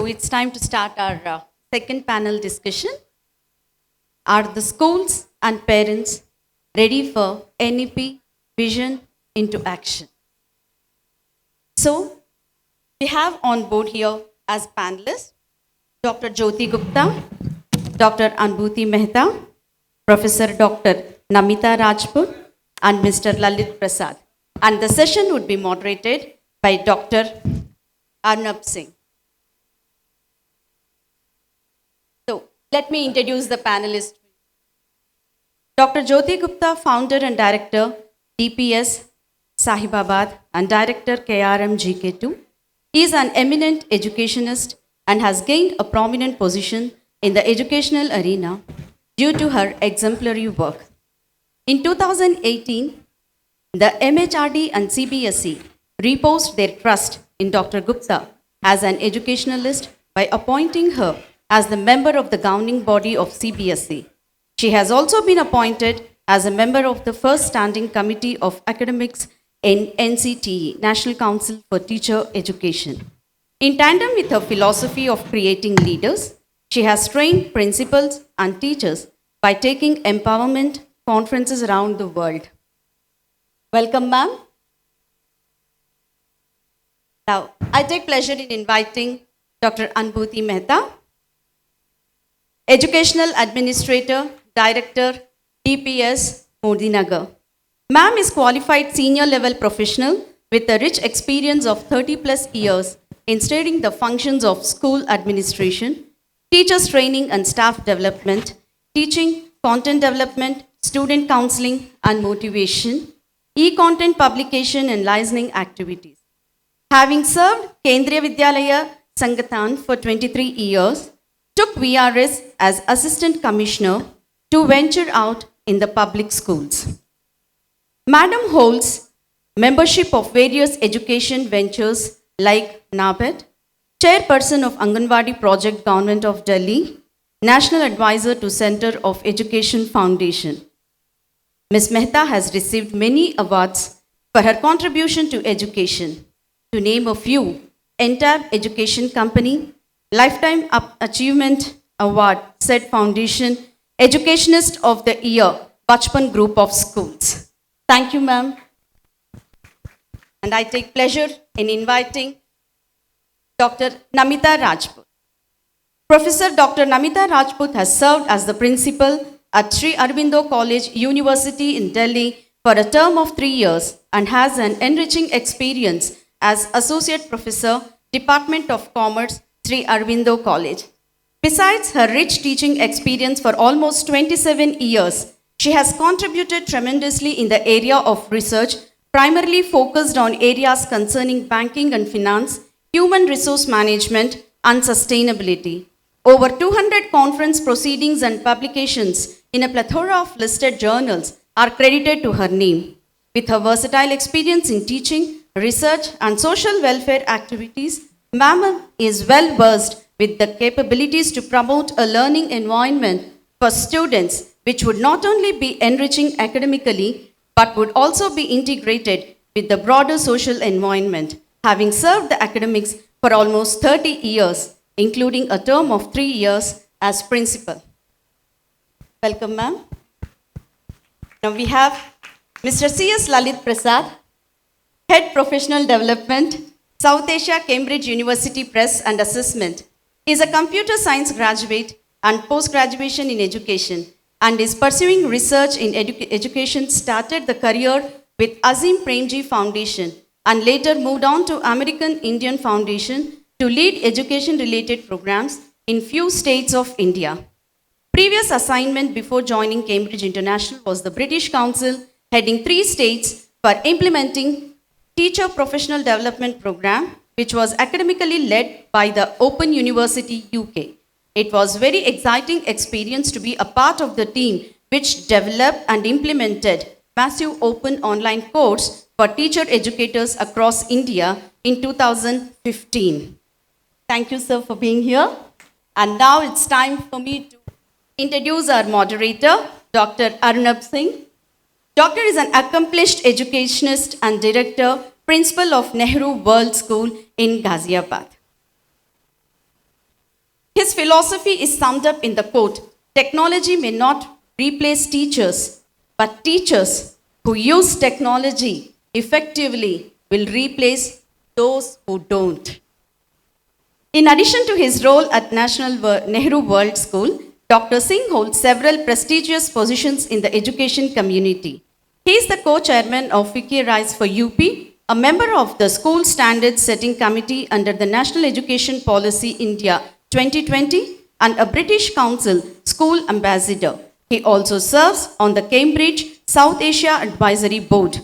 So it's time to start our second panel discussion. Are the schools and parents ready for NEP vision into action? So we have on board here as panelists Dr. Jyoti Gupta, Dr. Anbhuti Mehta, Professor Dr. Namita Rajput, and Mr. Lalit Prasad. And the session would be moderated by Dr. Arnab Singh. So let me introduce the panelists. Dr. Jyoti Gupta, founder and director, DPS Sahibabad, and director KRM GK2. He is an eminent educationist and has gained a prominent position in the educational arena due to her exemplary work. In 2018, the MHRD and CBSE reposed their trust in Dr. Gupta as an educationalist by appointing her as the member of the governing body of CBSE. She has also been appointed as a member of the first standing committee of academics in NCTE, National Council for Teacher Education. In tandem with her philosophy of creating leaders, she has trained principals and teachers by taking empowerment conferences around the world. Welcome, ma'am. Now, I take pleasure in inviting Dr. Anbhuti Mehta, Educational Administrator, Director, DPS, Modinagar. Ma'am is qualified senior level professional with a rich experience of 30 plus years in steering the functions of school administration, teachers training and staff development, teaching, content development, student counseling and motivation, e-content publication and licensing activities. Having served Kendriya Vidyalaya Sangathan for 23 years, took VRS as Assistant Commissioner to venture out in the public schools. Madam holds membership of various education ventures like NABED, Chairperson of Anganwadi Project Government of Delhi, National Advisor to Center of Education Foundation. Ms. Mehta has received many awards for her contribution to education. To name a few, NTAB Education Company, Lifetime Achievement Award, SED Foundation, Educationist of the Year, Bachpan Group of Schools. Thank you, ma'am. And I take pleasure in inviting Dr. Namita Rajput. Professor Dr. Namita Rajput has served as the principal at Sri Aurobindo College, University in Delhi for a term of 3 years and has an enriching experience as Associate Professor, Department of Commerce, Sri Aurobindo College. Besides her rich teaching experience for almost 27 years, she has contributed tremendously in the area of research, primarily focused on areas concerning banking and finance, human resource management, and sustainability. Over 200 conference proceedings and publications in a plethora of listed journals are credited to her name. With her versatile experience in teaching, research, and social welfare activities, Ma'am is well versed with the capabilities to promote a learning environment for students which would not only be enriching academically, but would also be integrated with the broader social environment, having served the academics for almost 30 years, including a term of 3 years as principal. Welcome, ma'am. Now we have Mr. C.S. Lalit Prasad, Head Professional Development, South Asia Cambridge University Press and Assessment. He is a computer science graduate and post-graduation in education and is pursuing research in education, started the career with Azim Premji Foundation and later moved on to American Indian Foundation to lead education-related programs in few states of India. Previous assignment before joining Cambridge International was the British Council, heading 3 states for implementing Teacher Professional Development Program, which was academically led by the Open University UK. It was very exciting experience to be a part of the team which developed and implemented massive open online course for teacher educators across India in 2015. Thank you, sir, for being here. And now it's time for me to introduce our moderator, Dr. Arnab Singh. Doctor is an accomplished educationist and director, principal of Nehru World School in Ghaziabad. His philosophy is summed up in the quote, "Technology may not replace teachers, but teachers who use technology effectively will replace those who don't." In addition to his role at Nehru World School, Dr. Singh holds several prestigious positions in the education community. He is the co-chairman of Wiki Rise for UP, a member of the School Standards Setting Committee under the National Education Policy India 2020, and a British Council School Ambassador. He also serves on the Cambridge South Asia Advisory Board,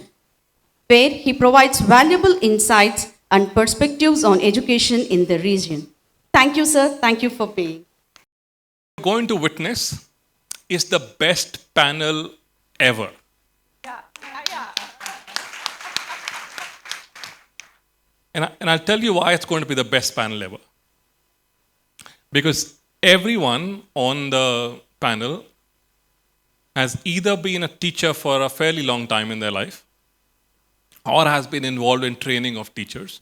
where he provides valuable insights and perspectives on education in the region. Thank you, sir. Thank you for being. Going to witness is the best panel ever. And I'll tell you why it's going to be the best panel ever. Because everyone on the panel has either been a teacher for a fairly long time in their life or has been involved in training of teachers,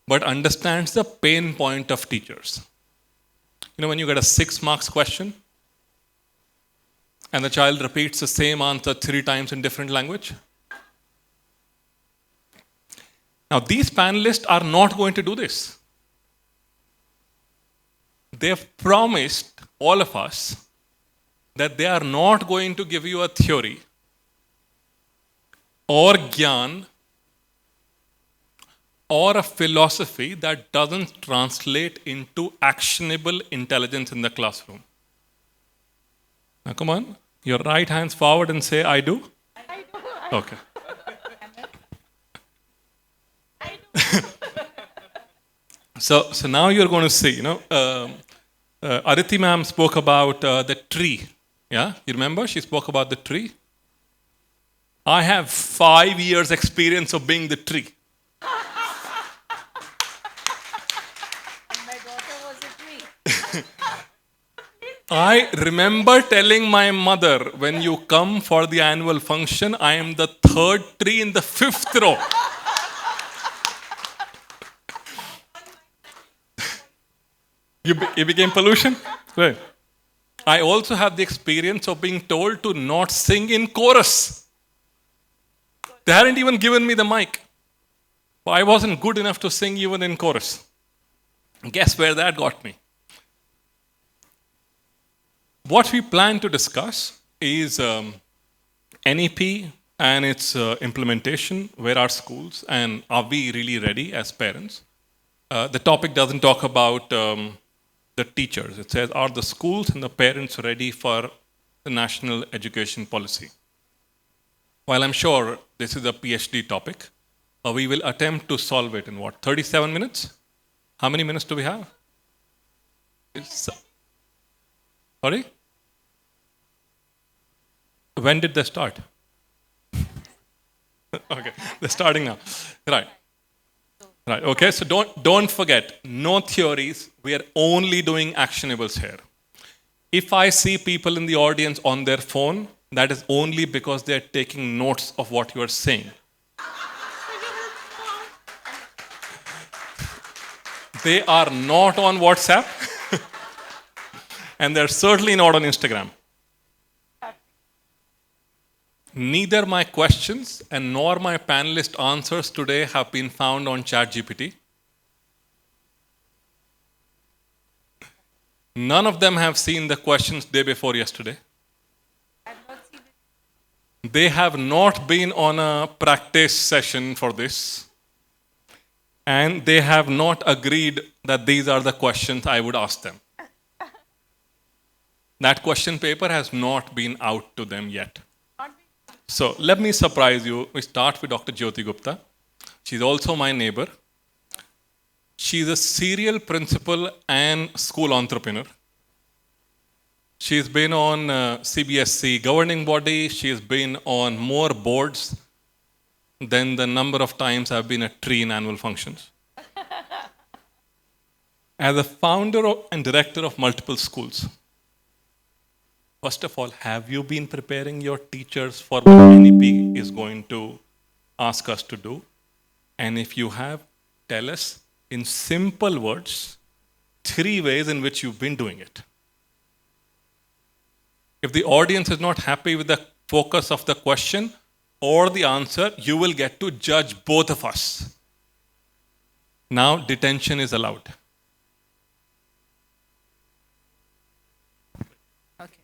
but understands the pain point of teachers. You know, when you get a 6 marks question and the child repeats the same answer 3 times in different language. Now, these panelists are not going to do this. They've promised all of us that they are not going to give you a theory or gyan or a philosophy that doesn't translate into actionable intelligence in the classroom. Now, come on, your right hands forward and say, "I do." I do. Okay. So now you're going to see, Aditi ma'am spoke about the tree. Yeah, you remember? She spoke about the tree. I have 5 years experience of being the tree. My daughter was a tree. I remember telling my mother, when you come for the annual function, I am the 3rd tree in the 5th row. You became pollution? Right. I also had the experience of being told to not sing in chorus. They hadn't even given me the mic. I wasn't good enough to sing even in chorus. Guess where that got me? What we plan to discuss is NEP and its implementation. Where are schools and are we really ready as parents? The topic doesn't talk about the teachers. It says, are the schools and the parents ready for the national education policy? While I'm sure this is a PhD topic, we will attempt to solve it in what, 37 minutes? How many minutes do we have? Sorry? When did they start? Okay, they're starting now. Right. Right, okay, so don't forget, no theories, we are only doing actionables here. If I see people in the audience on their phone, that is only because they are taking notes of what you are saying. They are not on WhatsApp, and they're certainly not on Instagram. Neither my questions and nor my panelist answers today have been found on ChatGPT. None of them have seen the questions day before yesterday. They have not been on a practice session for this. And they have not agreed that these are the questions I would ask them. That question paper has not been out to them yet. So let me surprise you. We start with Dr. Jyoti Gupta. She's also my neighbor. She's a serial principal and school entrepreneur. She's been on cbse governing body. She's been on more boards than the number of times I've been a tree in annual functions. As a founder and director of multiple schools, first of all, have you been preparing your teachers for what NEP is going to ask us to do? And if you have, tell us in simple words 3 ways in which you've been doing it. If the audience is not happy with the focus of the question or the answer, you will get to judge both of us. Now, detention is allowed. Okay.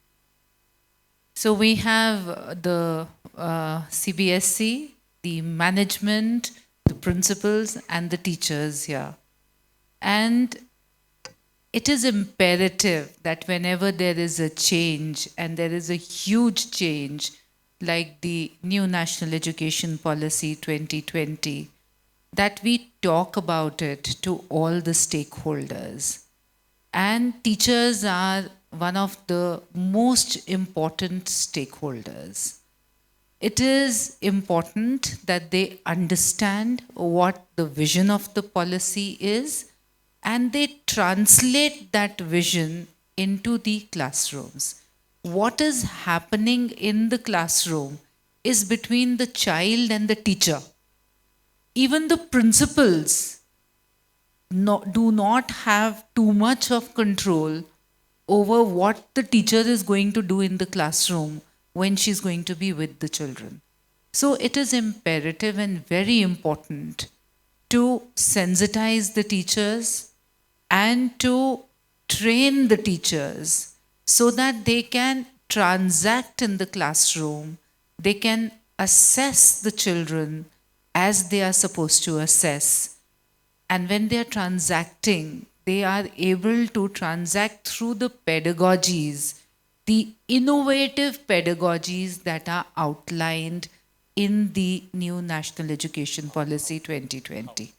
So we have the CBSE, the management, the principals, and the teachers here. And it is imperative that whenever there is a change, and there is a huge change, like the new National Education Policy 2020, that we talk about it to all the stakeholders. And teachers are one of the most important stakeholders. It is important that they understand what the vision of the policy is, and they translate that vision into the classrooms. What is happening in the classroom is between the child and the teacher. Even the principals do not have too much of control over what the teacher is going to do in the classroom when she's going to be with the children. So it is imperative and very important to sensitize the teachers and to train the teachers so that they can transact in the classroom, they can assess the children as they are supposed to assess. And when they are transacting, they are able to transact through the pedagogies, the innovative pedagogies that are outlined in the new National Education Policy 2020.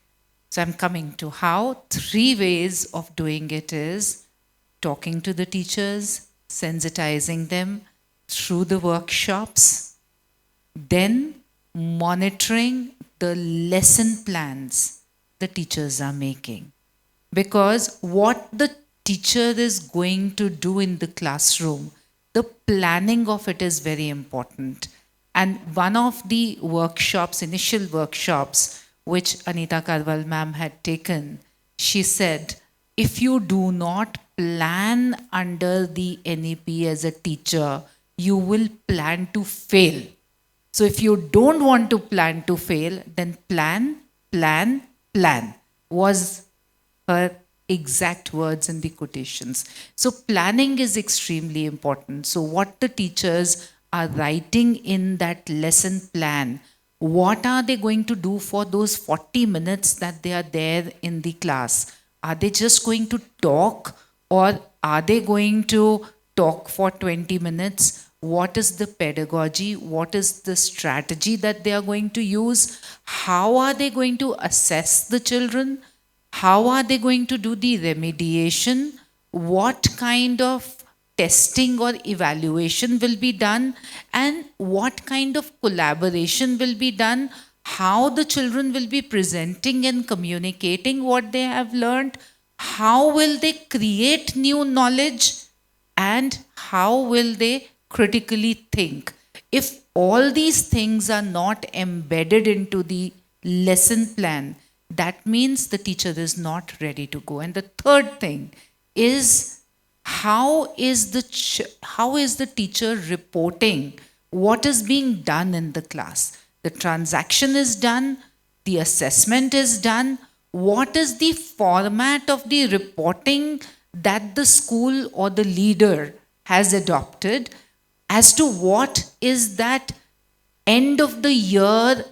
So I'm coming to how. 3 ways of doing it is talking to the teachers, sensitizing them through the workshops, then monitoring the lesson plans the teachers are making. Because what the teacher is going to do in the classroom, the planning of it is very important. And one of the workshops, initial workshops, which Anita Karwal ma'am had taken, she said, if you do not plan under the NEP as a teacher, you will plan to fail. So if you don't want to plan to fail, then plan, plan, plan was her exact words in the quotations. So planning is extremely important. So what the teachers are writing in that lesson plan, what are they going to do for those 40 minutes that they are there in the class? Are they just going to talk, or are they going to talk for 20 minutes? What is the pedagogy? What is the strategy that they are going to use? How are they going to assess the children? How are they going to do the remediation? What kind of testing or evaluation will be done? And what kind of collaboration will be done? How the children will be presenting and communicating what they have learned? How will they create new knowledge? And how will they critically think? If all these things are not embedded into the lesson plan, that means the teacher is not ready to go. And the third thing is, how is the teacher reporting what is being done in the class? The transaction is done, the assessment is done. What is the format of the reporting that the school or the leader has adopted as to what is that end of the year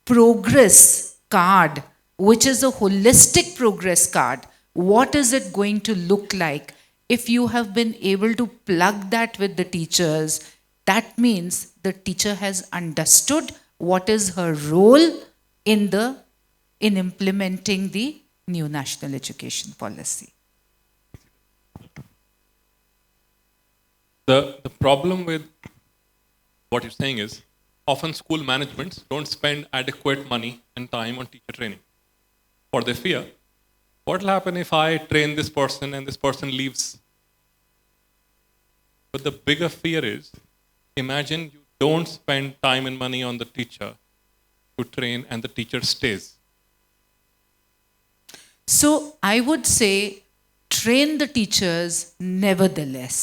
progress card, which is a holistic progress card? What is it going to look like? If you have been able to plug that with the teachers, that means the teacher has understood what is her role in implementing the new National Education Policy. The problem with what you're saying is, often school managements don't spend adequate money and time on teacher training. Or they fear, what will happen if I train this person and this person leaves? But the bigger fear is, imagine you don't spend time and money on the teacher to train and the teacher stays. So I would say train the teachers nevertheless.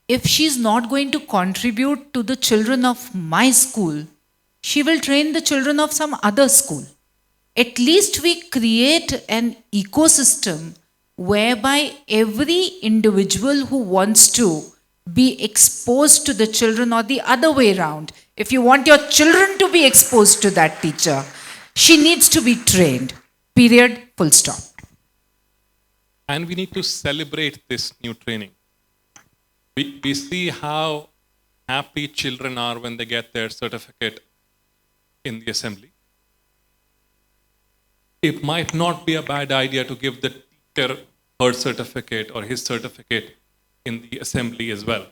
If she's not going to contribute to the children of my school, she will train the children of some other school. At least we create an ecosystem whereby every individual who wants to be exposed to the children, or the other way around. If you want your children to be exposed to that teacher, she needs to be trained. Period. Full stop. And we need to celebrate this new training. We see how happy children are when they get their certificate in the assembly. It might not be a bad idea to give the teacher her certificate or his certificate in the assembly as well.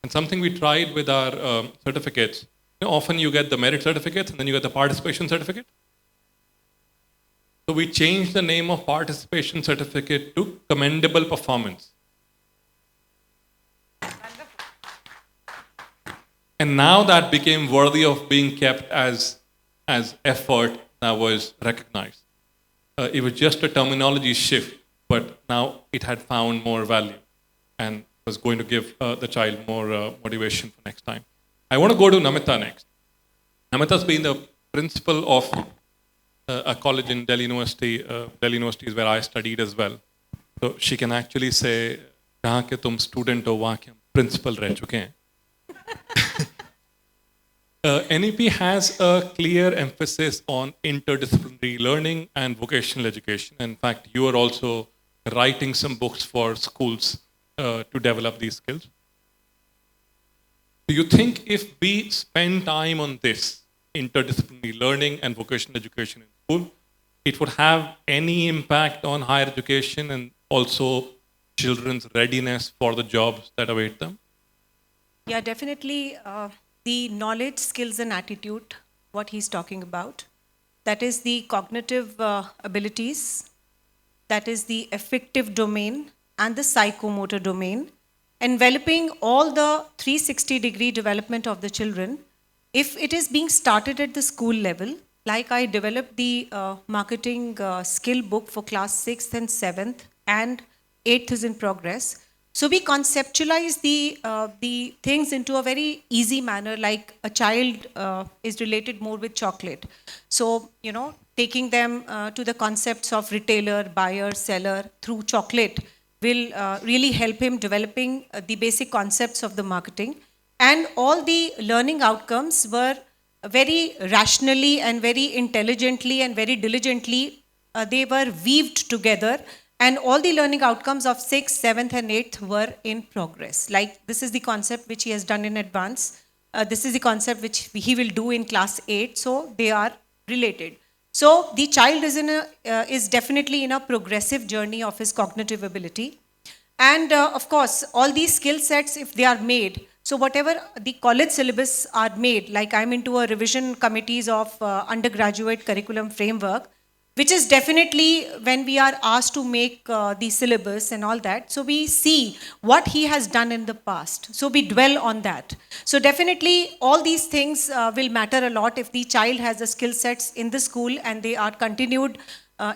And something we tried with our certificates, often you get the merit certificates and then you get the participation certificate. So we changed the name of participation certificate to commendable performance. And now that became worthy of being kept as effort that was recognized. It was just a terminology shift, but now it had found more value and was going to give the child more motivation for next time. I want to go to Namita next. Namita's been the principal of a college in Delhi University. Delhi University is where I studied as well. So she can actually say, "Jahan ke tum student ho, wahan ke hum principal reh chuke hain." NEP has a clear emphasis on interdisciplinary learning and vocational education. In fact, you are also writing some books for schools to develop these skills. Do you think if we spend time on this, interdisciplinary learning and vocational education in school, it would have any impact on higher education and also children's readiness for the jobs that await them? Yeah, definitely. The knowledge, skills, and attitude, what he's talking about, that is the cognitive abilities, that is the affective domain, and the psychomotor domain, enveloping all the 360-degree development of the children. If it is being started at the school level, like I developed the marketing skill book for class 6th and 7th, and 8th is in progress. So we conceptualize the things into a very easy manner, like a child is related more with chocolate. So, taking them to the concepts of retailer, buyer, seller through chocolate will really help him developing the basic concepts of the marketing. And all the learning outcomes were very rationally and very intelligently and very diligently, they were weaved together. And all the learning outcomes of 6th, 7th, and 8th were in progress. Like, this is the concept which he has done in advance. This is the concept which he will do in class 8. So they are related. So the child is definitely in a progressive journey of his cognitive ability. And of course, all these skill sets, if they are made, so whatever the college syllabus are made, like I'm into a revision committees of undergraduate curriculum framework, which is definitely when we are asked to make the syllabus and all that. So we see what he has done in the past. So we dwell on that. So definitely all these things will matter a lot if the child has the skill sets in the school and they are continued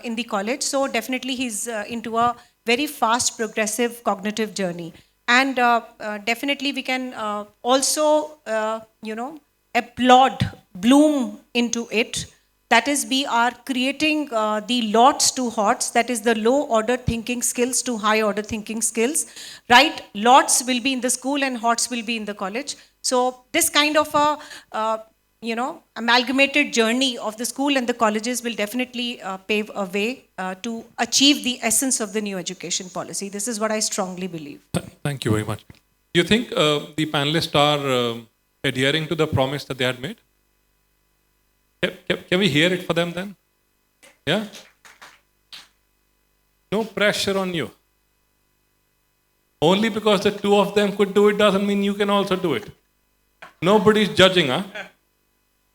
in the college. So definitely he's into a very fast progressive cognitive journey. And definitely we can also, applaud, bloom into it. That is, we are creating the lots to hots, that is the low order thinking skills to high order thinking skills, right? Lots will be in the school and hots will be in the college. So this kind of a, amalgamated journey of the school and the colleges will definitely pave a way to achieve the essence of the new education policy. This is what I strongly believe. Thank you very much. Do you think the panelists are adhering to the promise that they had made? Can we hear it for them then? Yeah? No pressure on you. Only because the two of them could do it doesn't mean you can also do it. Nobody's judging, huh?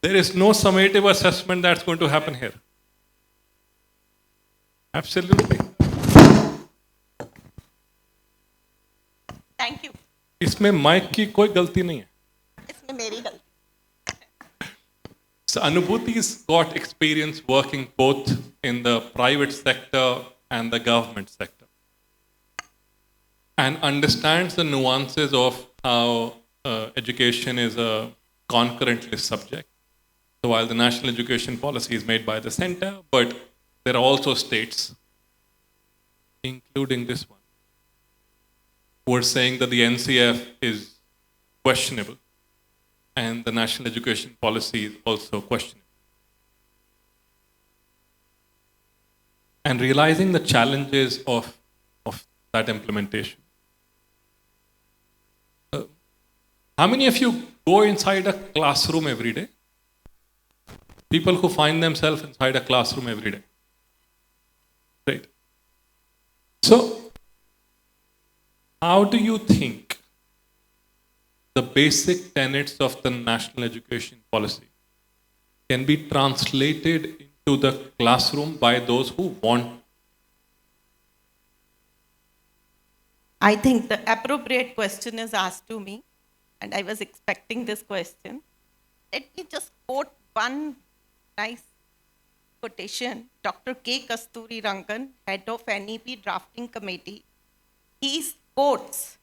There is no summative assessment that's going to happen here. Absolutely. Thank you. इसमें mic की कोई गलती नहीं है. इसमें मेरी गलती. So Anubhuti's got experience working both in the private sector and the government sector. and understands the nuances of how education is a concurrent list subject. So while the national education policy is made by the center, but there are also states, including this one, who are saying that the NCF is questionable and the national education policy is also questionable. And realizing the challenges of that implementation. How many of you go inside a classroom every day? People who find themselves inside a classroom every day. Right. So, how do you think the basic tenets of the national education policy can be translated into the classroom by those who want? I think the appropriate question is asked to me, and I was expecting this question. Let me just quote one nice quotation. Dr. K. Kasturi Rangan, head of NEP drafting committee, he quotes,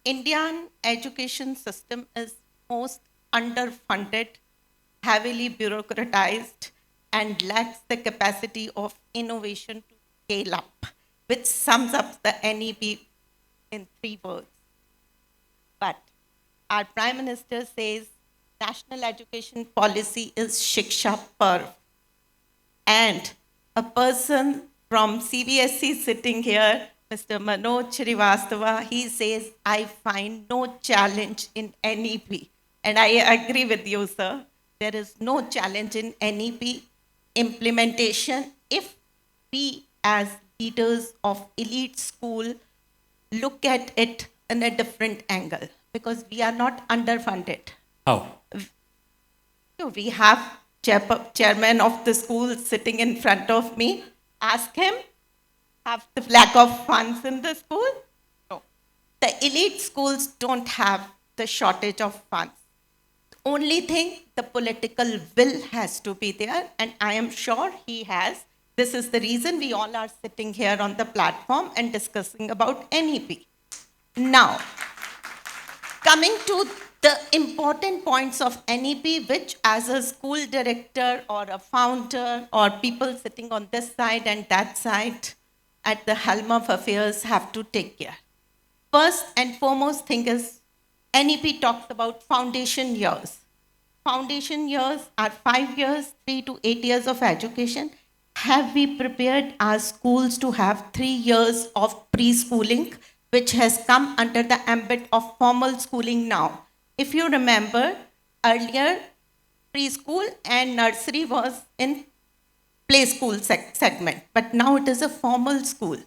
Indian education system is most underfunded, heavily bureaucratized, and lacks the capacity of innovation to scale up, which sums up the NEP in 3 words. But our Prime Minister says national education policy is Shiksha Parv. And a person from CBSE sitting here, Mr. Manoj Srivastava, he says, I find no challenge in NEP. And I agree with you, sir. There is no challenge in NEP implementation if we as leaders of elite school look at it in a different angle, because we are not underfunded. How? We have chairman of the school sitting in front of me. Ask him, have the lack of funds in the school? No. The elite schools don't have the shortage of funds. Only thing, the political will has to be there, and I am sure he has. This is the reason we all are sitting here on the platform and discussing about NEP. Now, coming to the important points of NEP, which as a school director or a founder or people sitting on this side and that side at the helm of affairs have to take care. First and foremost thing is NEP talks about foundation years. Foundation years are 5 years, 3 to 8 years of education. Have we prepared our schools to have 3 years of preschooling, which has come under the ambit of formal schooling now? If you remember, earlier preschool and nursery was in play school segment, but now it is a formal school.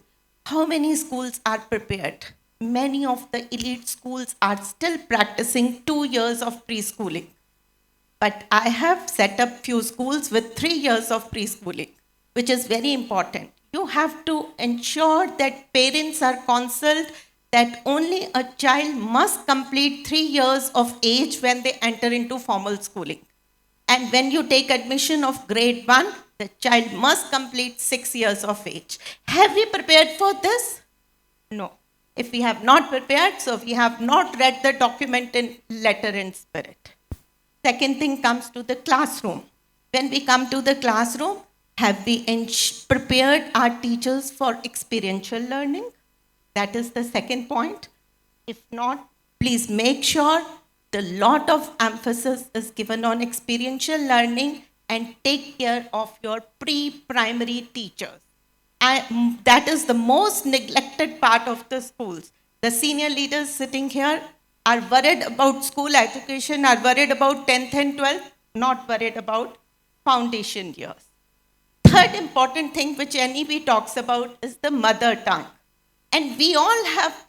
How many schools are prepared? Many of the elite schools are still practicing 2 years of preschooling. But I have set up few schools with 3 years of preschooling, which is very important. You have to ensure that parents are consulted that only a child must complete 3 years of age when they enter into formal schooling. And when you take admission of grade 1, the child must complete 6 years of age. Have we prepared for this? No. If we have not prepared, so we have not read the document in letter and spirit. Second thing comes to the classroom. When we come to the classroom, have we prepared our teachers for experiential learning? That is the second point. If not, please make sure the lot of emphasis is given on experiential learning and take care of your pre-primary teachers. That is the most neglected part of the schools. The senior leaders sitting here are worried about school education, are worried about 10th and 12th, not worried about foundation years. Third important thing which NEP talks about is the mother tongue. And we all have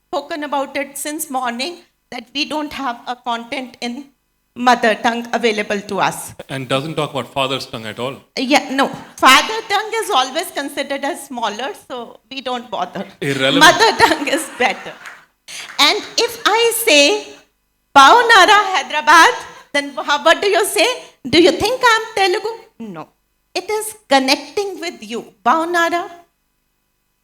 spoken about it since morning that we don't have a content in mother tongue available to us. And doesn't talk about father's tongue at all. Yeah, no. Father tongue is always considered as smaller, so we don't bother. Irrelevant. Mother tongue is better. And if I say, Paunara, Hyderabad, then what do you say? Do you think I'm Telugu? No. It is connecting with you. Paunara,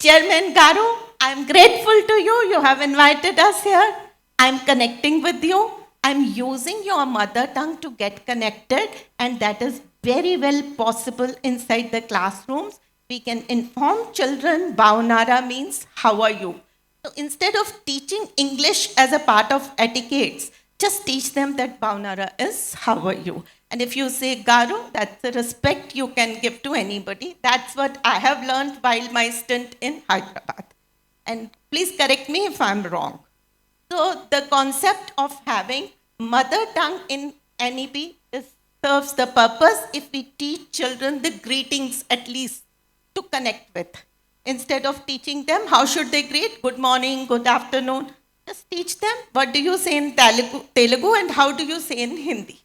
Chairman Garu, I'm grateful to you. You have invited us here. I'm connecting with you. I'm using your mother tongue to get connected, and that is very well possible inside the classrooms. We can inform children, Bhavanara means how are you. So instead of teaching English as a part of etiquettes, just teach them that Bhavanara is how are you. And if you say Garu, that's a respect you can give to anybody. That's what I have learned while my stint in Hyderabad. And please correct me if I'm wrong. So the concept of having mother tongue in NEP serves the purpose if we teach children the greetings at least to connect with. Instead of teaching them how should they greet, good morning, good afternoon, just teach them what do you say in Telugu and how do you say in Hindi.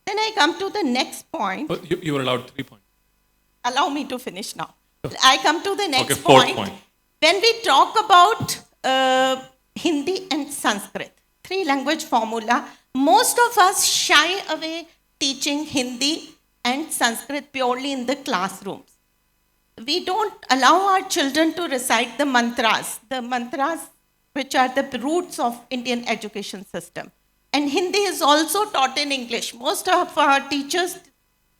Then I come to the next point. Oh, you were allowed 3 points. Allow me to finish now. I come to the next Okay, fourth point. When we talk about Hindi and Sanskrit, 3-language formula, most of us shy away teaching Hindi and Sanskrit purely in the classrooms. We don't allow our children to recite the mantras which are the roots of Indian education system. And Hindi is also taught in English. Most of our teachers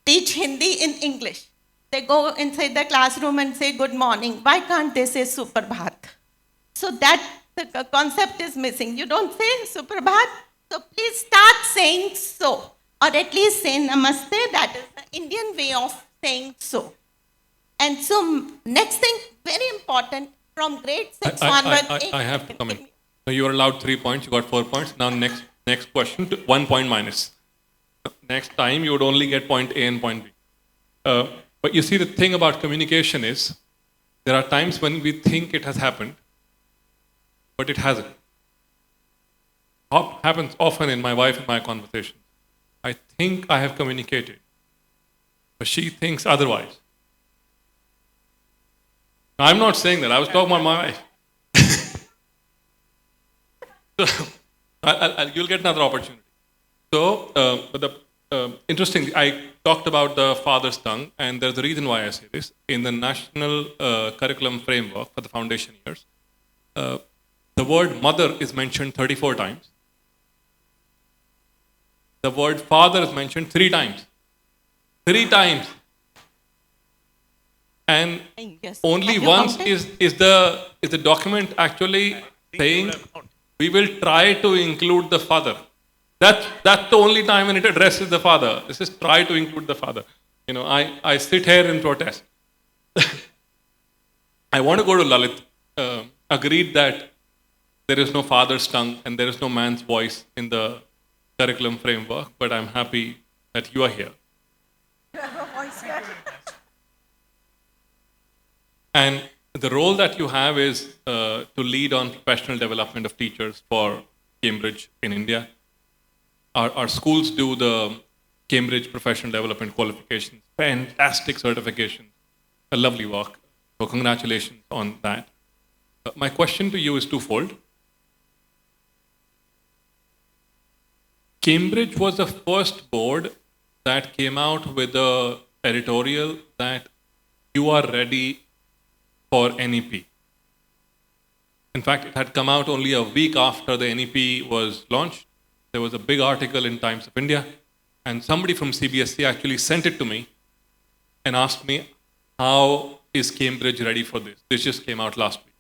teach Hindi in English. They go inside the classroom and say good morning. Why can't they say Suprabhat? So that the concept is missing. You don't say Suprabhat, so please start saying so. Or at least say Namaste, that is the Indian way of saying so. And so next thing, very important, from grade 6 onward. I have to come in. So you were allowed 3 points, you got 4 points. Now next question, 1 point minus. Next time you would only get point A and point B. But you see, the thing about communication is, there are times when we think it has happened, but it hasn't. Happens often in my wife and my conversations. I think I have communicated, but she thinks otherwise. Now, I'm not saying that. I was talking about my wife. So, you'll get another opportunity. So, interesting, I talked about the father's tongue, and there's a reason why I say this. In the national curriculum framework for the foundation years, the word mother is mentioned 34 times. The word father is mentioned 3 times. 3 times. And Yes. only once is the document actually saying we will try to include the father. That's the only time when it addresses the father. This is try to include the father. You know, I sit here in protest. I want to go to Lalit. Agreed that there is no father's tongue and there is no man's voice in the curriculum framework, but I'm happy that you are here. And the role that you have is to lead on professional development of teachers for Cambridge in India. Our schools do the Cambridge Professional Development Qualifications. Fantastic certification. A lovely work. So congratulations on that. My question to you is twofold. Cambridge was the first board that came out with the editorial that you are ready for NEP. In fact, it had come out only a week after the NEP was launched. There was a big article in Times of India, and somebody from cbse actually sent it to me and asked me, how is Cambridge ready for this? This just came out last week.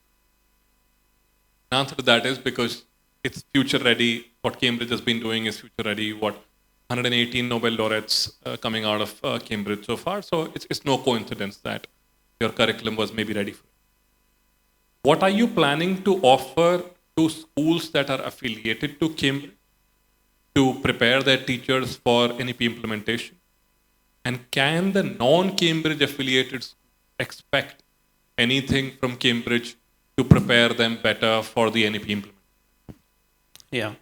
The answer to that is because it's future ready. What Cambridge has been doing is future ready. What 118 Nobel laureates coming out of Cambridge so far. So it's no coincidence that your curriculum was maybe ready for it. What are you planning to offer to schools that are affiliated to Cambridge to prepare their teachers for NEP implementation? And can the non-Cambridge affiliated schools expect anything from Cambridge to prepare them better for the NEP implementation? Yeah.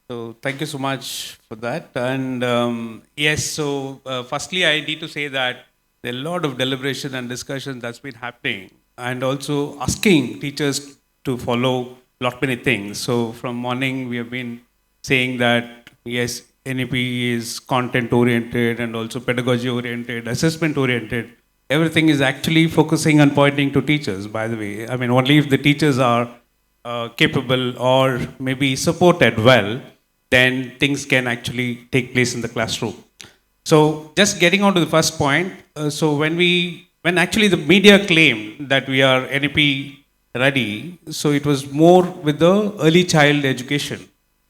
So thank you so much for that. And yes, so firstly, I need to say that there are a lot of deliberation and discussion that's been happening, and also asking teachers to follow lot many things. So from morning, we have been saying that, yes, NEP is content oriented and also pedagogy oriented, assessment oriented. everything is actually focusing and pointing to teachers, by the way. I mean, only if the teachers are capable or maybe supported well, then things can actually take place in the classroom. So just getting on to the first point, so when actually the media claimed that we are NEP ready, so it was more with the early child education.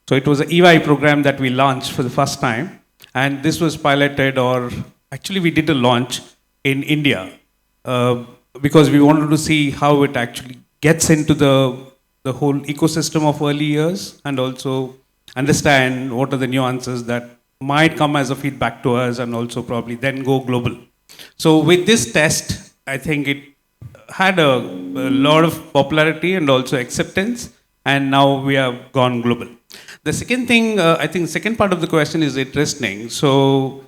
So it was an EY program that we launched for the first time, and this was piloted, or actually we did a launch in India because we wanted to see how it actually gets into the whole ecosystem of early years, and also understand what are the nuances that might come as a feedback to us, and also probably then go global. So with this test, I think it had a lot of popularity and also acceptance, and now we have gone global. The second thing, I think, second part of the question is interesting. So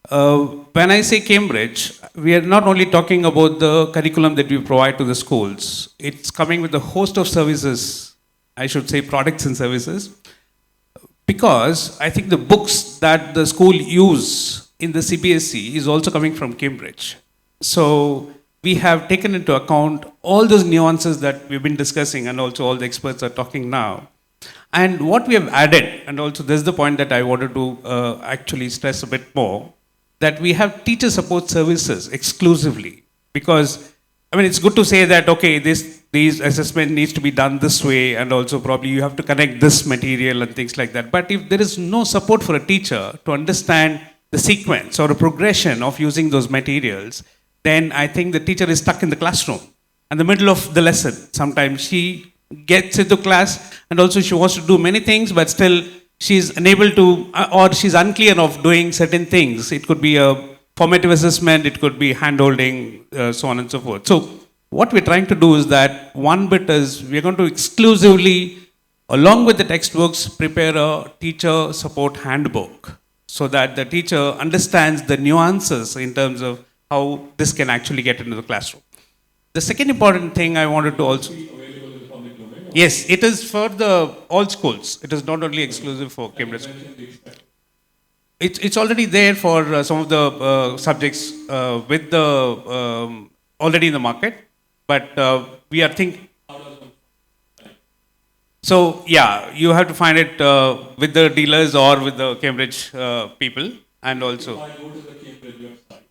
when I say Cambridge, we are not only talking about the curriculum that we provide to the schools. It's coming with a host of services, I should say products and services, because I think the books that the school use in the cbse is also coming from Cambridge. So we have taken into account all those nuances that we've been discussing, and also all the experts are talking now. And what we have added, and also this is the point that I wanted to actually stress a bit more, that we have teacher support services exclusively. Because, I mean, it's good to say that, okay, these assessment needs to be done this way, and also probably you have to connect this material and things like that. But if there is no support for a teacher to understand the sequence or a progression of using those materials, then I think the teacher is stuck in the classroom in the middle of the lesson. Sometimes she gets into class and also she wants to do many things, but still she's unable to, or she's unclear of doing certain things. It could be a formative assessment, it could be hand-holding, so on and so forth. So what we're trying to do is that one bit is we're going to exclusively, along with the textbooks, prepare a teacher support handbook so that the teacher understands the nuances in terms of how this can actually get into the classroom. The second important thing I wanted to also... Yes, it is for all schools. It is not only exclusive for Cambridge. It's already there for some of the subjects with the already in the market, but we are thinking. So yeah, you have to find it with the dealers or with the Cambridge people, and also. If I go to the Cambridge website,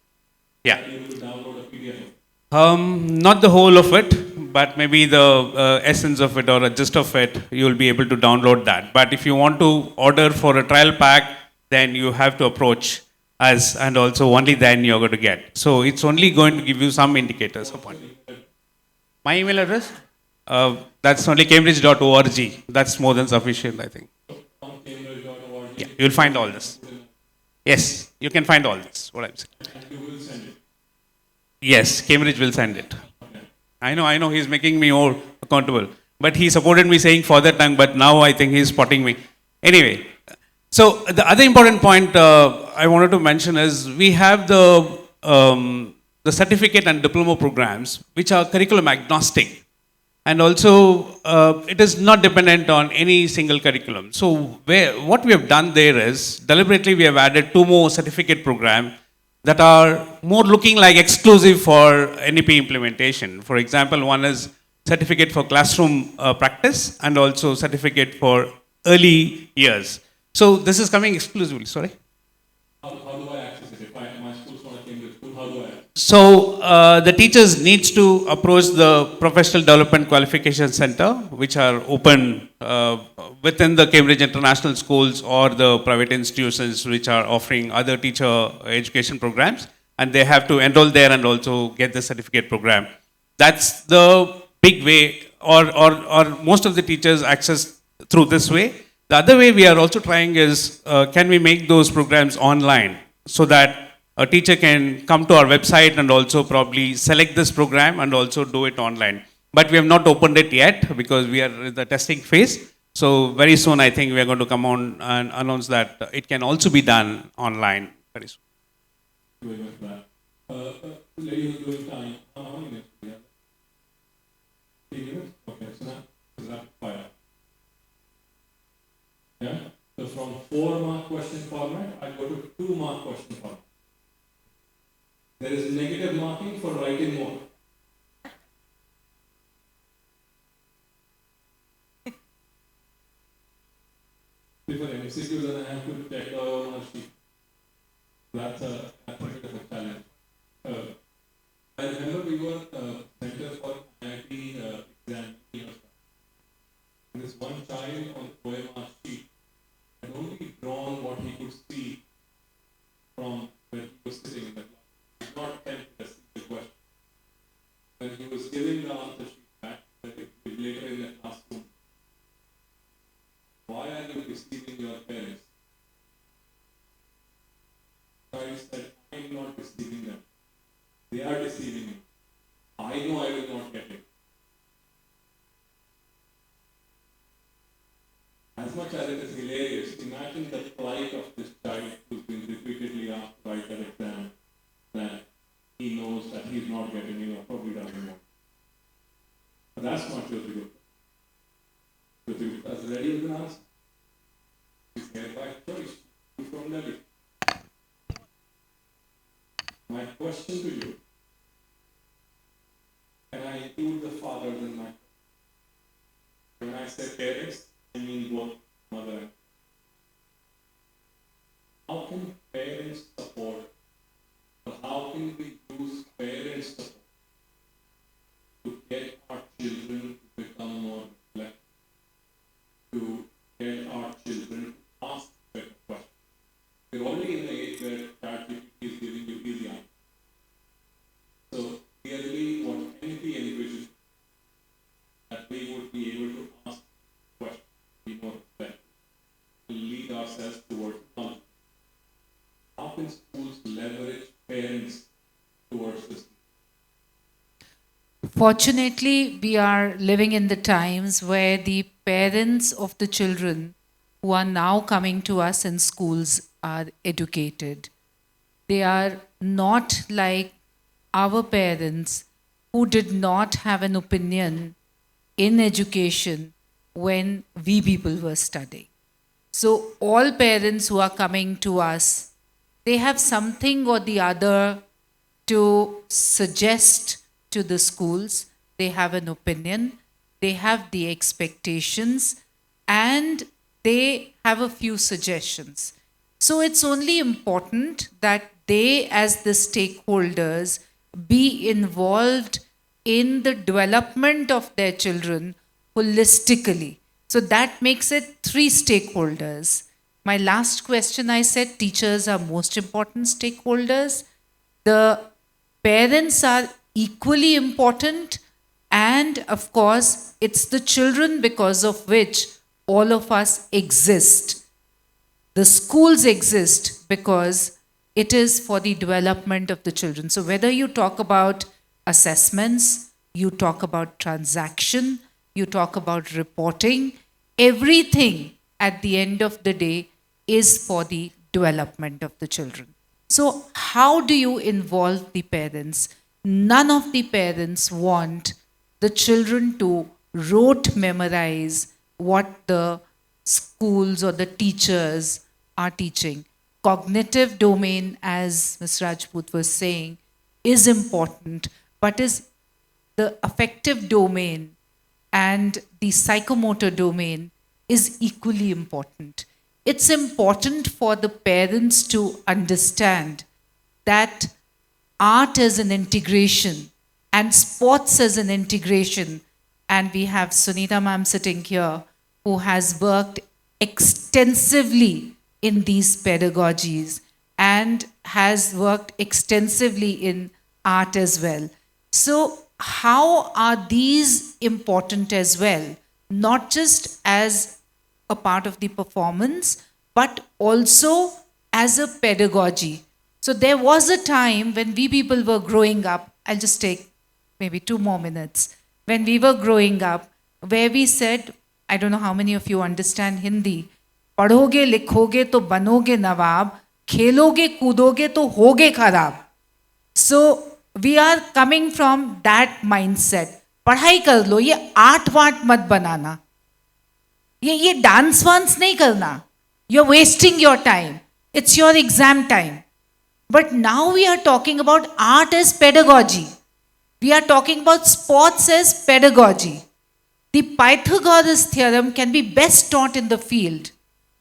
yeah. Are you able to download a PDF? Not the whole of it, but maybe the essence of it or a gist of it, you will be able to download that. But if you want to order for a trial pack, then you have to approach us, and also only then you're going to get. So it's only going to give you some indicators upon it. My email address? That's only cambridge.org. That's more than sufficient, I think. Yeah, you'll find all this. Yes, you can find all this, what I'm saying. And you will send it? Yes, Cambridge will send it. Okay. I know, he's making me more accountable. But he supported me saying father tongue, but now I think he's spotting me. Anyway, so the other important point I wanted to mention is we have the certificate and diploma programs, which are curriculum agnostic. And also, it is not dependent on any single curriculum. So what we have done there is, deliberately we have added 2 more certificate programs that are more looking like exclusive for NEP implementation. For example, one is certificate for classroom practice, and also certificate for early years. So this is coming exclusively, sorry? How do I access it? If my school's not a Cambridge school, how do I access it? So the teachers needs to approach the Professional Development Qualification Center, which are open within the Cambridge International Schools or the private institutions which are offering other teacher education programs, and they have to enroll there and also get the certificate program. That's the big way, or most of the teachers access through this way. The other way we are also trying is, can we make those programs online so that a teacher can come to our website and also probably select this program and also do it online. But we have not opened it yet because we are in the testing phase. So very soon I think we are going to come on and announce that it can also be done online very soon. Thank you very much for that. Lady who's doing time, how many minutes do we have? 3 minutes? Okay, so now is rapid fire. Yeah? So from 4-mark question format, I go to 2-mark question format. There is negative marking for writing more. Before MCQs, then I have to check the OMR sheet. That's a bit of a challenge. I remember we were center for NEP exam. And this one child on the OMR sheet had only drawn what he could see from where he was sitting in the class. He did not attempt to see the question. When he was giving the answer sheet back, later in the classroom, why are you deceiving your parents? Child said, I am not deceiving them. They are deceiving me. I know I will not get it. As much as it is hilarious, imagine the plight of this child who's been repeatedly asked to write that exam, that he knows that he's not getting it or probably doesn't want. But that's not Jyoti Gupta. Jyoti Gupta is ready with an answer. She's here by choice. She's from Delhi. My question to you, can I include the fathers in my question? When I say parents, I mean both mother and how can parents support, or how can we use parents' support to get our children to become more reflective, to get our children to ask better questions? We're already in the age where ChatGPT is giving you easy answers. So clearly what NEP envisions that we would be able to ask questions, be more reflective, lead ourselves towards knowledge. How can schools leverage parents towards this? Fortunately, we are living in the times where the parents of the children who are now coming to us in schools are educated. They are not like our parents who did not have an opinion in education when we people were studying. So all parents who are coming to us, they have something or the other to suggest to the schools. They have an opinion, they have the expectations, and they have a few suggestions. So it's only important that they, as the stakeholders, be involved in the development of their children holistically. So that makes it 3 stakeholders. My last question, I said teachers are most important stakeholders. The parents are equally important. And of course, it's the children because of which all of us exist. The schools exist because it is for the development of the children. So whether you talk about assessments, you talk about transaction, you talk about reporting, everything at the end of the day is for the development of the children. So how do you involve the parents? None of the parents want the children to rote memorize what the schools or the teachers are teaching. Cognitive domain, as Ms. Rajput was saying, is important, but is the affective domain and the psychomotor domain is equally important. It's important for the parents to understand that art is an integration and sports as an integration. And we have Sunita ma'am sitting here who has worked extensively in these pedagogies and has worked extensively in art as well. So how are these important as well? Not just as a part of the performance, but also as a pedagogy. So there was a time when we people were growing up, I'll just take maybe 2 more minutes, when we were growing up, where we said, I don't know how many of you understand Hindi, पढ़ोगे लिखोगे तो बनोगे नवाब, खेलोगे कूदोगे तो होगे खराब. So we are coming from that mindset. पढ़ाई कर लो, ये आर्ट वाट मत बनाना, ये डांस वांस नहीं करना, you're wasting your time, it's your exam time. But now we are talking about art as pedagogy. We are talking about sports as pedagogy. The Pythagoras theorem can be best taught in the field.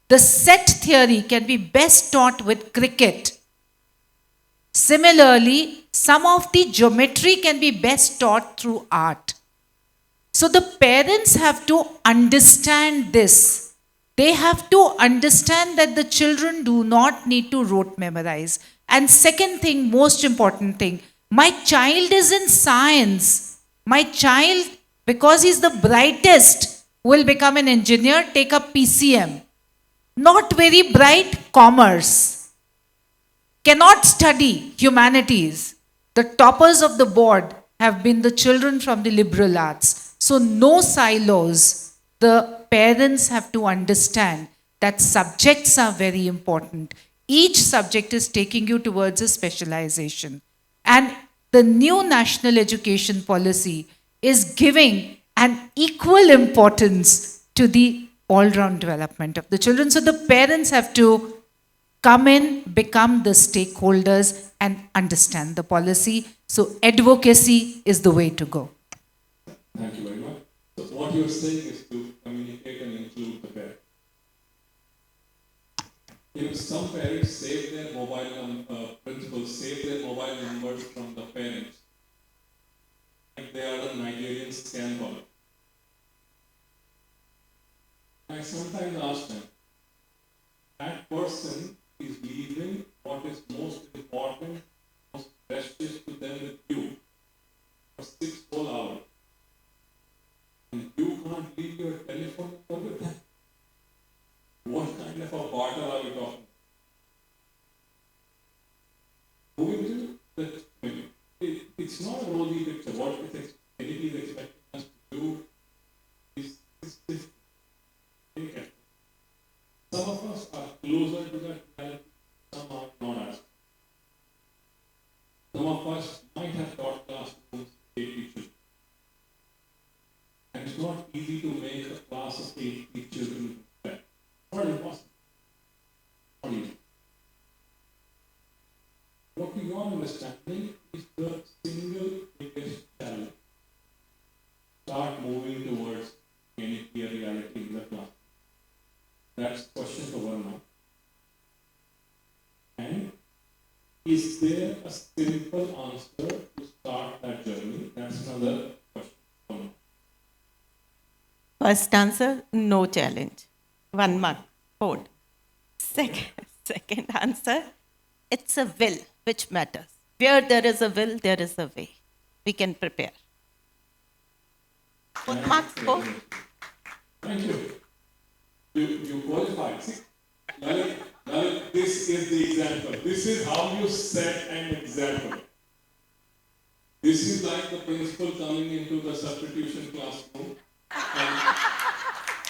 The set theory can be best taught with cricket. Similarly, some of the geometry can be best taught through art. So the parents have to understand this. They have to understand that the children do not need to rote memorize. And second thing, most important thing, my child is in science. My child, because he's the brightest, will become an engineer, take up PCM. Not very bright, commerce. Cannot study humanities. The toppers of the board have been the children from the liberal arts. So no silos. The parents have to understand that subjects are very important. Each subject is taking you towards a specialization. And the new national education policy is giving an equal importance to the all-round development of the children. So the parents have to come in, become the stakeholders and understand the policy. So advocacy is the way to go. Thank you very much. So what you're saying is to communicate and include the parent. You know, some parents save their principals save their mobile numbers from the parents. Like they are the Nigerian scam call. I sometimes ask them, that person is leaving what is most important, most precious to them with you for 6 whole hours. And you can't leave your telephone number with them. What kind of a barter are we talking? Moving to it's not a rosy picture. What NEP is expecting us to do is different. Some of us are closer to that reality, some are not as. Some of us might have taught classrooms 8 teachers. And it's not easy to make a class of 8 children better. Not impossible. Not easy. What we are understanding is the single biggest challenge. Start moving towards any clear reality in the class. That's question number 1 now. And is there a simple answer to start that journey? That's another question. First answer, no challenge. 1 mark, board. Second answer, it's a will which matters. Where there is a will, there is a way. We can prepare. Both marks, board. Thank you. You qualified. See, Lalit, this is the example. This is how you set an example. This is like the principal coming into the substitution classroom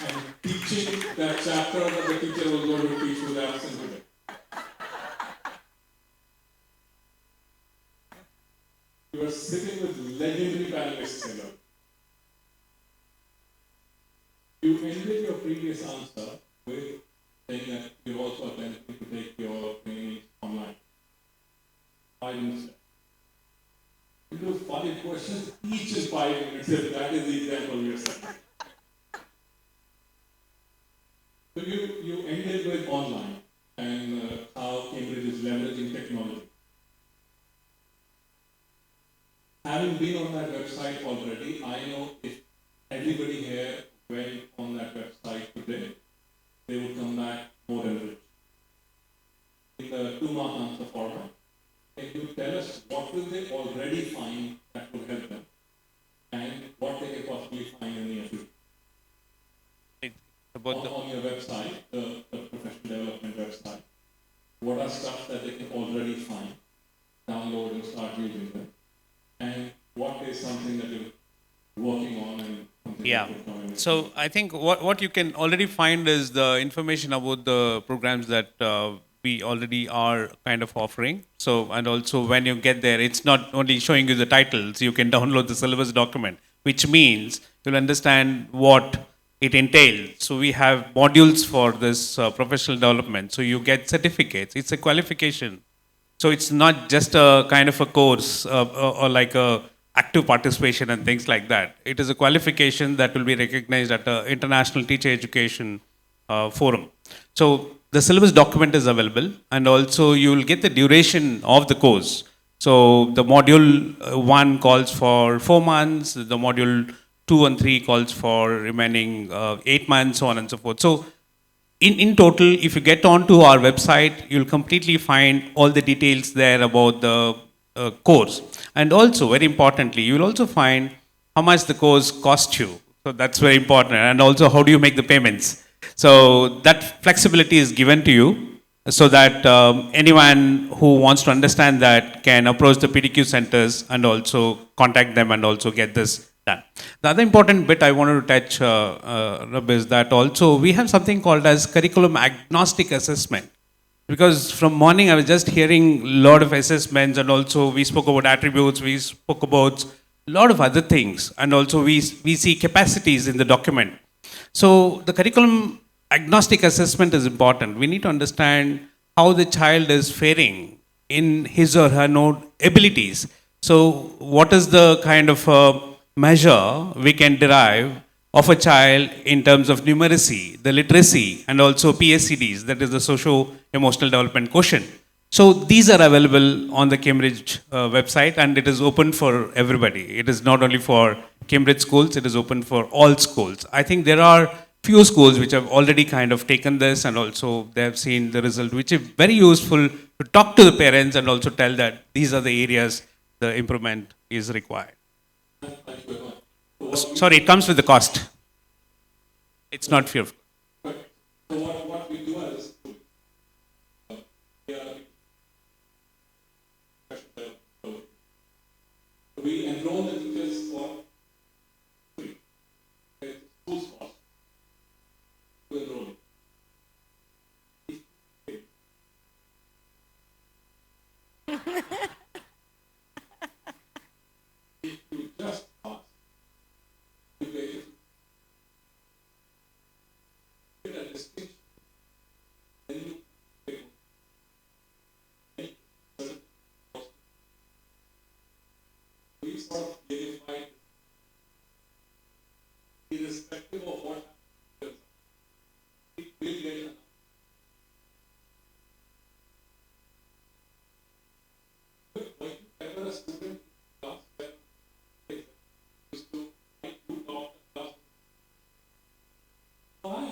and teaching that chapter that the teacher was going to teach was absent today. You are sitting with legendary panelists here. You ended your previous answer with saying that you're also attempting to take your training online. 5 minutes. You do 5 questions, each in 5 minutes, if that is the example you're setting. So you ended with online and how Cambridge is leveraging technology. Having been on that website already, I know if everybody here went on that website today, they would come back more enriched. In the 2-mark answer format, can you tell us what will they already find that will help them and what they can possibly find in the near future? On your website, the professional development website, what are stuff that they can already find, download and start using them? And what is something that you're working on and something Yeah. that will come in? So I think what you can already find is the information about the programs that we already are kind of offering. So, and also when you get there, it's not only showing you the titles, you can download the syllabus document, which means you'll understand what it entails. So we have modules for this professional development. So you get certificates. It's a qualification. So it's not just a kind of a course or like a active participation and things like that. It is a qualification that will be recognized at an international teacher education forum. So the syllabus document is available, and also you will get the duration of the course. So the module 1 calls for 4 months, the module 2 and 3 calls for remaining 8 months, so on and so forth. So in total, if you get onto our website, you'll completely find all the details there about the course. And also, very importantly, you'll also find how much the course costs you. So that's very important. And also, how do you make the payments? So that flexibility is given to you so that anyone who wants to understand that can approach the PDQ centers and also contact them and also get this done. The other important bit I wanted to touch, Rab, is that also we have something called as curriculum agnostic assessment. Because from morning I was just hearing a lot of assessments, and also we spoke about attributes, we spoke about a lot of other things, and also we see capacities in the document. So the curriculum agnostic assessment is important. We need to understand how the child is faring in his or her own abilities. So what is the kind of measure we can derive of a child in terms of numeracy, the literacy, and also PSCDs, that is the socio-emotional development quotient. So these are available on the Cambridge website, and it is open for everybody. It is not only for Cambridge schools, it is open for all schools. I think there are few schools which have already kind of taken this, and also they have seen the result, which is very useful to talk to the parents and also tell that these are the areas the improvement is required. Sorry, it comes with the cost. It's not free of cost. So what we do as a school, we enroll the teachers for free. School's cost to enroll. If you just ask, you get a distinction, then you take any certain cost. We sort of verified irrespective of what happens, we will get an whenever a student in class where they used to write to talk in class. Why?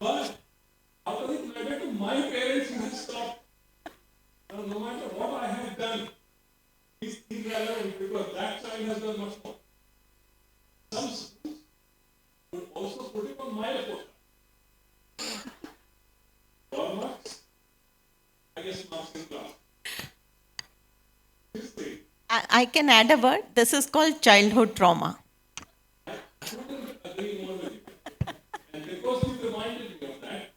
But how does it matter to my parents who have stopped? No matter what I have done, is irrelevant because that child has done much more. Some schools would also put it on my report card. For marks, I guess marks in class. I can add a word. This is called childhood trauma. Agree more with you. And because you reminded me of that,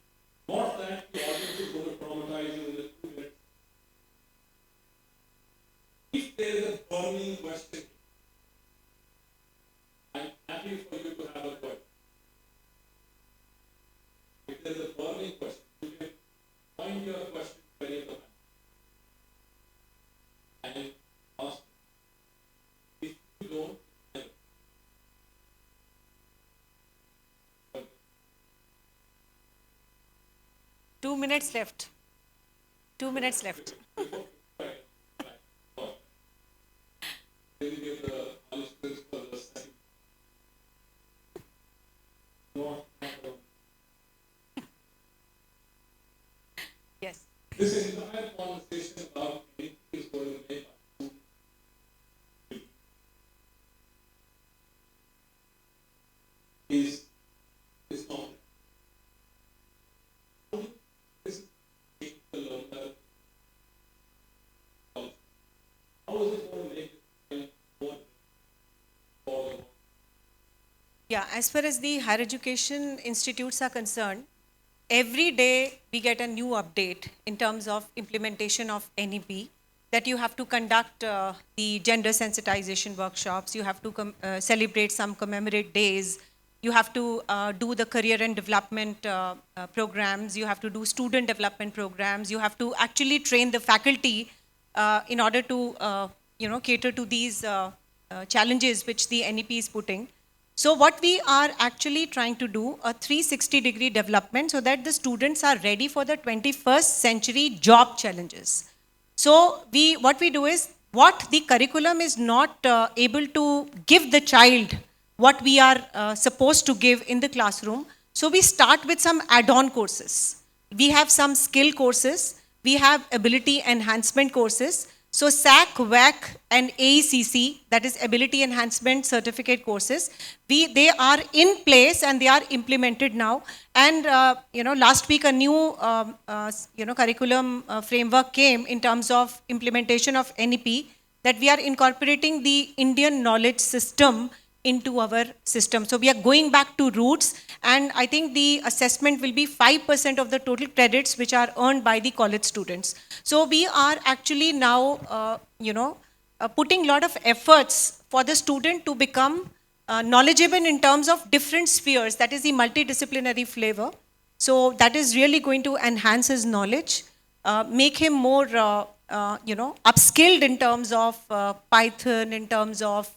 not that the audience is going to traumatize you in the 2 minutes. If there is a burning question, I'm happy for you to have a question. If there is a burning question, you can find your question very at the back. And ask. If you don't, then 2 minutes left. 2 minutes left. Yes. this entire conversation about NEP is going to make us is not. This is the learner. How is it going to make it more for Yeah, as far as the higher education institutes are concerned, every day we get a new update in terms of implementation of NEP, that you have to conduct the gender sensitization workshops, you have to celebrate some commemorate days, You have to do the career and development programs. You have to do student development programs. You have to actually train the faculty in order to cater to these challenges which the NEP is putting. So what we are actually trying to do, a 360-degree development so that the students are ready for the 21st century job challenges. So what we do is, what the curriculum is not able to give the child what we are supposed to give in the classroom. So we start with some add-on courses. We have some skill courses. We have ability enhancement courses. So SAC, WAC, and AECC, that is Ability Enhancement Certificate courses, they are in place and they are implemented now. And last week a new curriculum framework came in terms of implementation of NEP, that we are incorporating the Indian knowledge system into our system. So we are going back to roots, and I think the assessment will be 5% of the total credits which are earned by the college students. So we are actually now, putting a lot of efforts for the student to become knowledgeable in terms of different spheres, that is the multidisciplinary flavor. So that is really going to enhance his knowledge, make him more, upskilled in terms of Python, in terms of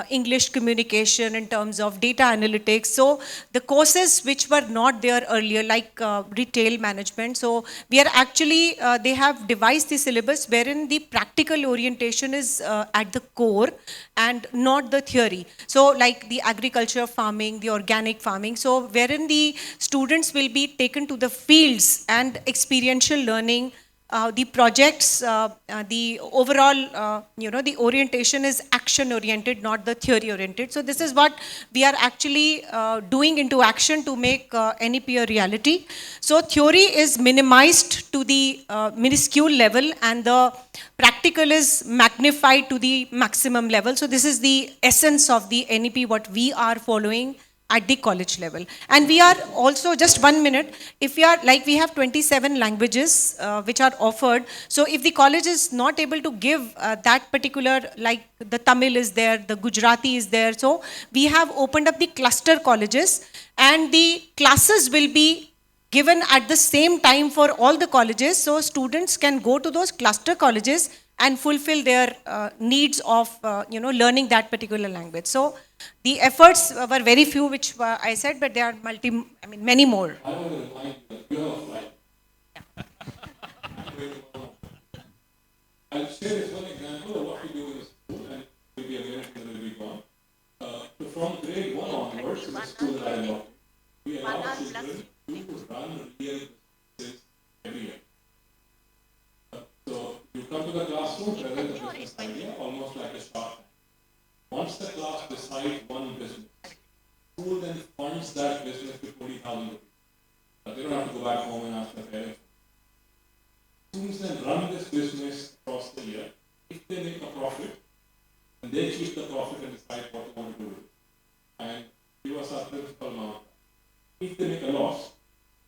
English communication, in terms of data analytics. So the courses which were not there earlier, like retail management, so we are actually, they have devised the syllabus wherein the practical orientation is at the core and not the theory. So like the agriculture farming, the organic farming, so wherein the students will be taken to the fields and experiential learning. The projects, the overall, the orientation is action-oriented, not the theory-oriented. So this is what we are actually doing into action to make NEP a reality. So theory is minimized to the minuscule level, and the practical is magnified to the maximum level. So this is the essence of the NEP, what we are following at the college level. And we are also, just 1 minute, if we are, like we have 27 languages which are offered. So if the college is not able to give that particular, like the Tamil is there, the Gujarati is there. So we have opened up the cluster colleges, and the classes will be given at the same time for all the colleges. So students can go to those cluster colleges and fulfill their needs of learning that particular language. So the efforts were very few, which I said, but there are many more. I want to remind you that you have a flight. I'll share this one example of what we do in the school, and maybe a minute and then we'll be gone. So from grade 1 onwards, in the school that I love, we allow children to run real businesses every year. So you come to the classroom, present a business idea, almost like a short. Once the class decides one business, school then funds that business with 20,000 rupees. They don't have to go back home and ask their parents. Students then run this business across the year. If they make a profit, then they keep the profit and decide what they want to do with it. And give us our principal amount. If they make a loss,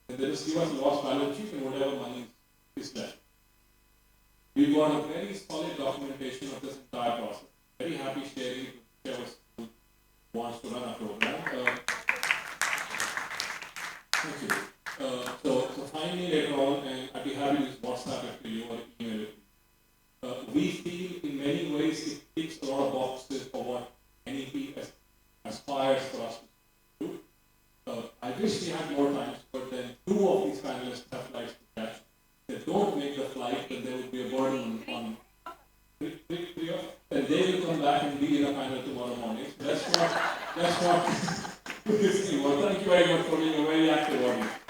then they just give us a loss balance sheet and whatever money is left. We've got a very solid documentation of this entire process. Very happy sharing whichever school wants to run a program. Thank you. So finally later on, and I'd be happy to just WhatsApp it to you or email it. We feel in many ways it ticks a lot of boxes for what NEP aspires for us to do. I wish we had more time, but then 2 of these panelists have flights to catch. They don't make the flight, then there would be a burden on 3 of, and they will come back and be in a panel tomorrow morning. Let's not do this anymore. Thank you very much for being a very active audience.